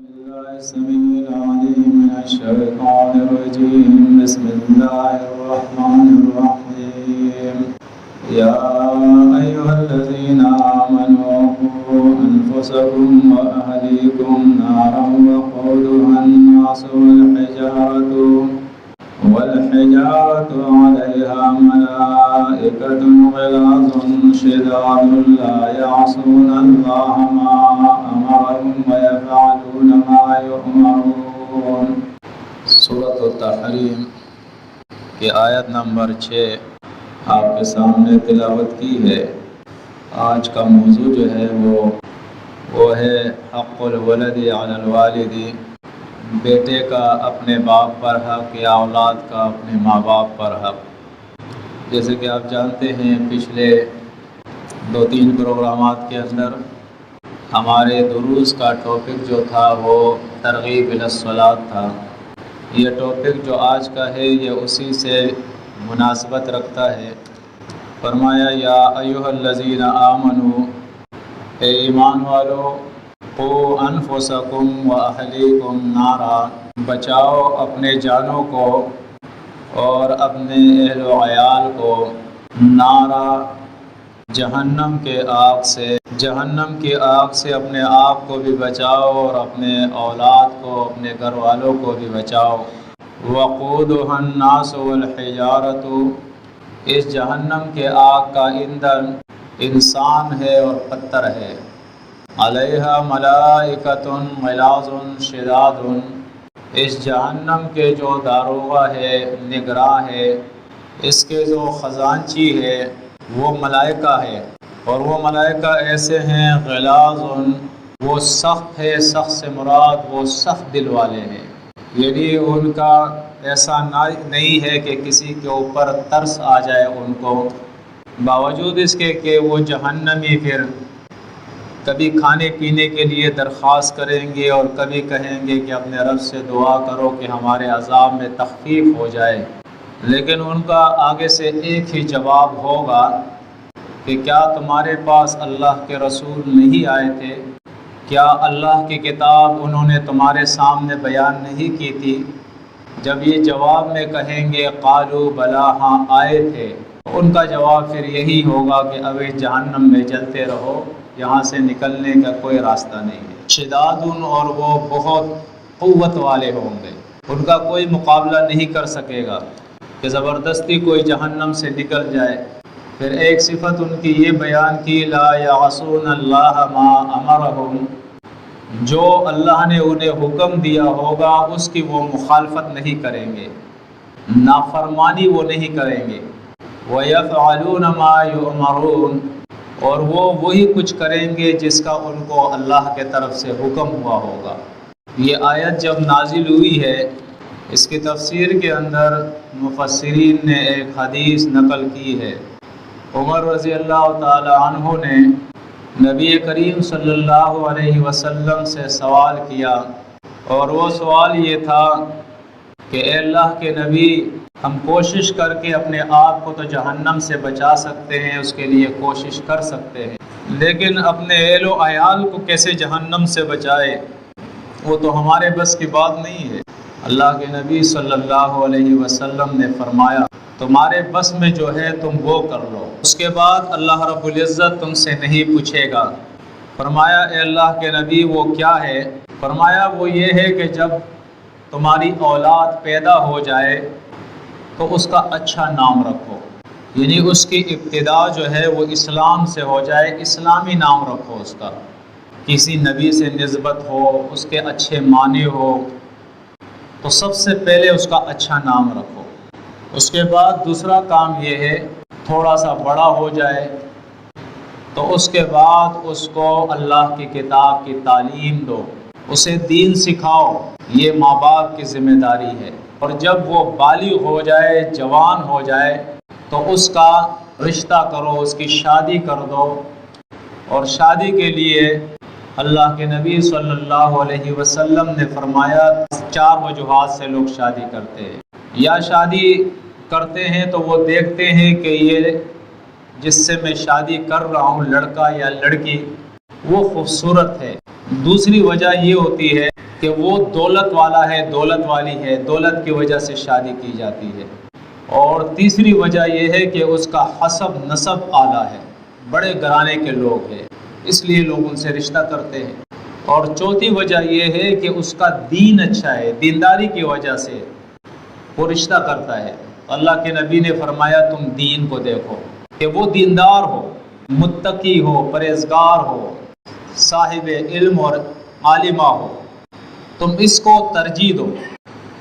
بالله السميع العليم من الشيطان الرجيم. بسم الله الرحمن الرحيم. يا أيها الذين آمنوا قوا أنفسكم وأهليكم نارا وقودها الناس والحجارة عليها ملائكة غلاظ شداد لا يعصون الله ما أمرهم ويفعلون ما يؤمرون. سورۃ التحریم کی آیت نمبر 6 آپ کے سامنے تلاوت کی ہے. آج کا موضوع جو ہے وہ ہے حق الولد علی الوالد، بیٹے کا اپنے باپ پر حق یا اولاد کا اپنے ماں باپ پر حق. جیسے کہ آپ جانتے ہیں پچھلے 2-3 پروگرامات کے اندر ہمارے دروس کا ٹاپک جو تھا وہ ترغیب الی الصلاۃ تھا. یہ ٹاپک جو آج کا ہے یہ اسی سے مناسبت رکھتا ہے. فرمایا یا ایھا الذین آمنو، اے ایمان والو، قوا انفسکم واہلیکم نارا، بچاؤ اپنے جانوں کو اور اپنے اہل و عیال کو نارا، جہنم کے آگ سے. جہنم کی آگ سے اپنے آپ کو بھی بچاؤ اور اپنے اولاد کو، اپنے گھر والوں کو بھی بچاؤ. وقودها الناس والحجارۃ، اس جہنم کے آگ کا ایندھن انسان ہے اور پتھر ہے. علیہا ملائکۃ غلاظ شداد، اس جہنم کے جو داروغہ ہے، نگراں ہے، اس کے جو خزانچی ہے وہ ملائکہ ہے. اور وہ ملائکہ ایسے ہیں غلاظ، وہ سخت ہے. سخت سے مراد وہ سخت دل والے ہیں، یعنی ان کا ایسا نہیں ہے کہ کسی کے اوپر ترس آ جائے ان کو، باوجود اس کے کہ وہ جہنمی پھر کبھی کھانے پینے کے لیے درخواست کریں گے اور کبھی کہیں گے کہ اپنے رب سے دعا کرو کہ ہمارے عذاب میں تخفیف ہو جائے. لیکن ان کا آگے سے ایک ہی جواب ہوگا کہ کیا تمہارے پاس اللہ کے رسول نہیں آئے تھے؟ کیا اللہ کی کتاب انہوں نے تمہارے سامنے بیان نہیں کی تھی؟ جب یہ جواب میں کہیں گے قالوا بلا، ہاں آئے تھے، ان کا جواب پھر یہی ہوگا کہ اب اس جہنم میں جلتے رہو، یہاں سے نکلنے کا کوئی راستہ نہیں ہے. شداد، اور وہ بہت قوت والے ہوں گے، ان کا کوئی مقابلہ نہیں کر سکے گا کہ زبردستی کوئی جہنم سے نکل جائے. پھر ایک صفت ان کی یہ بیان کی لا یعصون اللہ ما امرہم، جو اللہ نے انہیں حکم دیا ہوگا اس کی وہ مخالفت نہیں کریں گے، نافرمانی وہ نہیں کریں گے. وَيَفْعَلُونَ مَا يُؤْمَرُونَ، اور وہ وہی کچھ کریں گے جس کا ان کو اللہ کے طرف سے حکم ہوا ہوگا. یہ آیت جب نازل ہوئی ہے، اس کی تفسیر کے اندر مفسرین نے ایک حدیث نقل کی ہے. عمر رضی اللہ تعالی عنہ نے نبی کریم صلی اللہ علیہ وسلم سے سوال کیا، اور وہ سوال یہ تھا کہ اے اللہ کے نبی، ہم کوشش کر کے اپنے آپ کو تو جہنم سے بچا سکتے ہیں، اس کے لیے کوشش کر سکتے ہیں، لیکن اپنے اہل و عیال کو کیسے جہنم سے بچائے، وہ تو ہمارے بس کی بات نہیں ہے. اللہ کے نبی صلی اللہ علیہ وسلم نے فرمایا تمہارے بس میں جو ہے تم وہ کر لو، اس کے بعد اللہ رب العزت تم سے نہیں پوچھے گا. فرمایا اے اللہ کے نبی وہ کیا ہے؟ فرمایا وہ یہ ہے کہ جب تمہاری اولاد پیدا ہو جائے تو اس کا اچھا نام رکھو، یعنی اس کی ابتدا جو ہے وہ اسلام سے ہو جائے، اسلامی نام رکھو اس کا، کسی نبی سے نسبت ہو، اس کے اچھے معنی ہو، تو سب سے پہلے اس کا اچھا نام رکھو. اس کے بعد دوسرا کام یہ ہے تھوڑا سا بڑا ہو جائے تو اس کے بعد اس کو اللہ کی کتاب کی تعلیم دو، اسے دین سکھاؤ، یہ ماں باپ کی ذمہ داری ہے. اور جب وہ بالغ ہو جائے، جوان ہو جائے، تو اس کا رشتہ کرو، اس کی شادی کر دو. اور شادی کے لیے اللہ کے نبی صلی اللہ علیہ وسلم نے فرمایا 4 وجوہات سے لوگ شادی کرتے ہیں. یا شادی کرتے ہیں تو وہ دیکھتے ہیں کہ یہ جس سے میں شادی کر رہا ہوں، لڑکا یا لڑکی، وہ خوبصورت ہے. دوسری وجہ یہ ہوتی ہے کہ وہ دولت والا ہے، دولت والی ہے، دولت کی وجہ سے شادی کی جاتی ہے، اور تیسری وجہ یہ ہے کہ اس کا حسب نسب اعلیٰ ہے، بڑے گھرانے کے لوگ ہیں، اس لیے لوگ ان سے رشتہ کرتے ہیں، اور چوتھی وجہ یہ ہے کہ اس کا دین اچھا ہے، دینداری کی وجہ سے وہ رشتہ کرتا ہے۔ اللہ کے نبی نے فرمایا تم دین کو دیکھو کہ وہ دیندار ہو، متقی ہو، پرہیزگار ہو، صاحب علم اور عالمہ ہو، تم اس کو ترجیح دو۔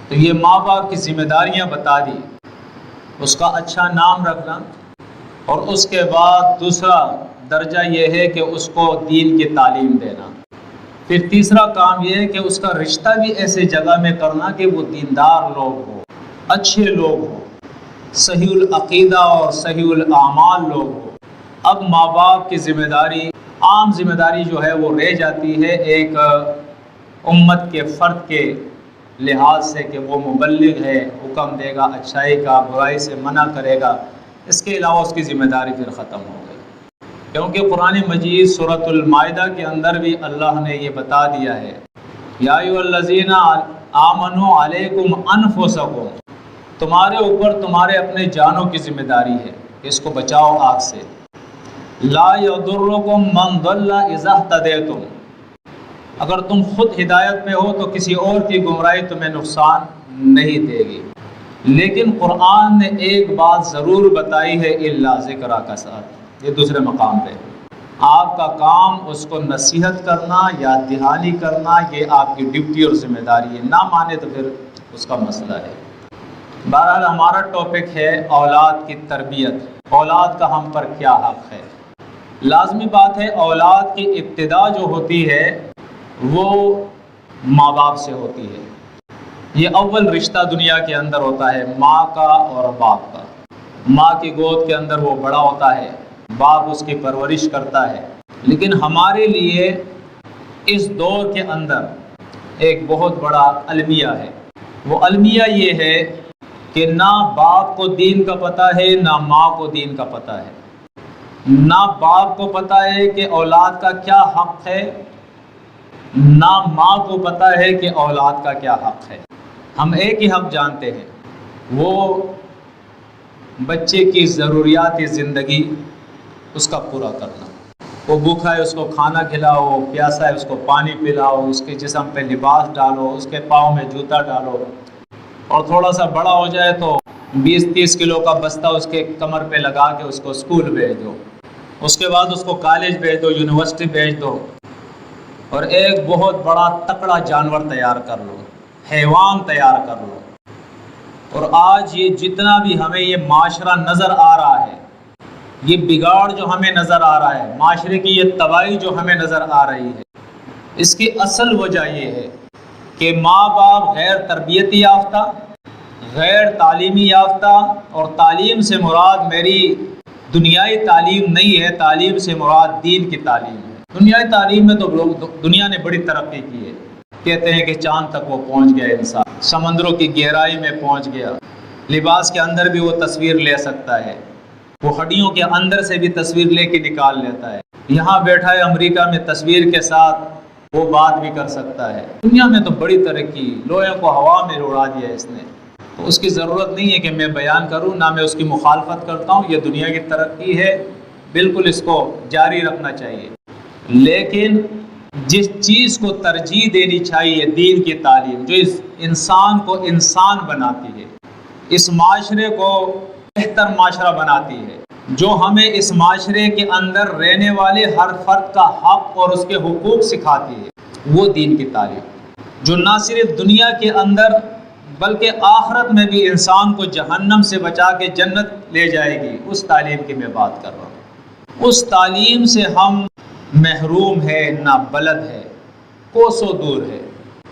تو یہ ماں باپ کی ذمہ داریاں بتا دی، اس کا اچھا نام رکھنا، اور اس کے بعد دوسرا درجہ یہ ہے کہ اس کو دین کی تعلیم دینا۔ پھر تیسرا کام یہ ہے کہ اس کا رشتہ بھی ایسے جگہ میں کرنا کہ وہ دیندار لوگ ہو، اچھے لوگ ہو، صحیح العقیدہ اور صحیح الاعمال لوگ ہو۔ اب ماں باپ کی ذمہ داری، عام ذمہ داری جو ہے وہ رہ جاتی ہے ایک امت کے فرد کے لحاظ سے کہ وہ مبلغ ہے، حکم دے گا اچھائی کا، برائی سے منع کرے گا، اس کے علاوہ اس کی ذمہ داری پھر ختم ہو گئی، کیونکہ قرآن مجید سورۃ المائدہ کے اندر بھی اللہ نے یہ بتا دیا ہے، یا ایھا الذین آمنوا علیکم انفسکم، تمہارے اوپر تمہارے اپنے جانوں کی ذمہ داری ہے، اس کو بچاؤ آگ سے، لا یضرکم من ضل اذا اہتدیتم، اگر تم خود ہدایت پہ ہو تو کسی اور کی گمراہی تمہیں نقصان نہیں دے گی، لیکن قرآن نے ایک بات ضرور بتائی ہے، الا ذکرہ کا ساتھ، یہ دوسرے مقام پہ، آپ کا کام اس کو نصیحت کرنا، یاد دہانی کرنا، یہ آپ کی ڈیوٹی اور ذمہ داری ہے، نہ مانے تو پھر اس کا مسئلہ ہے۔ بہرحال ہمارا ٹاپک ہے اولاد کی تربیت، اولاد کا ہم پر کیا حق ہے۔ لازمی بات ہے اولاد کی ابتدا جو ہوتی ہے وہ ماں باپ سے ہوتی ہے، یہ اول رشتہ دنیا کے اندر ہوتا ہے ماں کا اور باپ کا۔ ماں کی گود کے اندر وہ بڑا ہوتا ہے، باپ اس کی پرورش کرتا ہے، لیکن ہمارے لیے اس دور کے اندر ایک بہت بڑا المیہ ہے، وہ المیہ یہ ہے کہ نہ باپ کو دین کا پتہ ہے، نہ ماں کو دین کا پتہ ہے، نہ باپ کو پتہ ہے کہ اولاد کا کیا حق ہے، نہ ماں کو پتہ ہے کہ اولاد کا کیا حق ہے۔ ہم ایک ہی حق جانتے ہیں، وہ بچے کی ضروریات زندگی اس کا پورا کرنا، وہ بھوکا ہے اس کو کھانا کھلاؤ، پیاسا ہے اس کو پانی پلاؤ، اس کے جسم پہ لباس ڈالو، اس کے پاؤں میں جوتا ڈالو، اور تھوڑا سا بڑا ہو جائے تو 20-30 کلو کا بستہ اس کے کمر پہ لگا کے اس کو اسکول بھیج دو، اس کے بعد اس کو کالج بھیج دو، یونیورسٹی بھیج دو، اور ایک بہت بڑا تکڑا جانور تیار کر لو، حیوان تیار کر لو۔ اور آج یہ جتنا بھی ہمیں یہ معاشرہ نظر آ رہا ہے، یہ بگاڑ جو ہمیں نظر آ رہا ہے، معاشرے کی یہ تباہی جو ہمیں نظر آ رہی ہے، اس کی اصل وجہ یہ ہے کہ ماں باپ غیر تربیتی یافتہ، غیر تعلیمی یافتہ، اور تعلیم سے مراد میری دنیائی تعلیم نہیں ہے، تعلیم سے مراد دین کی تعلیم ہے۔ دنیائی تعلیم میں تو لوگ، دنیا نے بڑی ترقی کی ہے، کہتے ہیں کہ چاند تک وہ پہنچ گیا انسان، سمندروں کی گہرائی میں پہنچ گیا، لباس کے اندر بھی وہ تصویر لے سکتا ہے، وہ ہڈیوں کے اندر سے بھی تصویر لے کے نکال لیتا ہے، یہاں بیٹھا ہے امریکہ میں تصویر کے ساتھ وہ بات بھی کر سکتا ہے۔ دنیا میں تو بڑی ترقی، لوہے کو ہوا میں اڑا دیا اس نے، تو اس کی ضرورت نہیں ہے کہ میں بیان کروں، نہ میں اس کی مخالفت کرتا ہوں، یہ دنیا کی ترقی ہے، بالکل اس کو جاری رکھنا چاہیے، لیکن جس چیز کو ترجیح دینی چاہیے، دین کی تعلیم جو اس انسان کو انسان بناتی ہے، اس معاشرے کو بہتر معاشرہ بناتی ہے، جو ہمیں اس معاشرے کے اندر رہنے والے ہر فرد کا حق اور اس کے حقوق سکھاتی ہے، وہ دین کی تعلیم، جو نہ صرف دنیا کے اندر بلکہ آخرت میں بھی انسان کو جہنم سے بچا کے جنت لے جائے گی، اس تعلیم کی میں بات کر رہا ہوں۔ اس تعلیم سے ہم محروم ہے، نہ بلد ہے، کوسوں دور ہے۔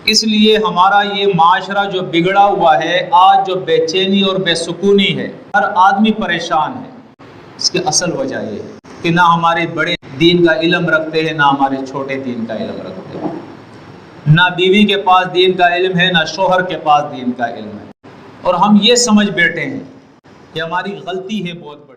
اس لیے ہمارا یہ معاشرہ جو بگڑا ہوا ہے، آج جو بے چینی اور بے سکونی ہے، ہر آدمی پریشان ہے، اس کی اصل وجہ یہ ہے کہ نہ ہمارے بڑے دین کا علم رکھتے ہیں، نہ ہمارے چھوٹے دین کا علم رکھتے ہیں، نہ بیوی کے پاس دین کا علم ہے، نہ شوہر کے پاس دین کا علم ہے، اور ہم یہ سمجھ بیٹھے ہیں کہ ہماری غلطی ہے بہت بڑی۔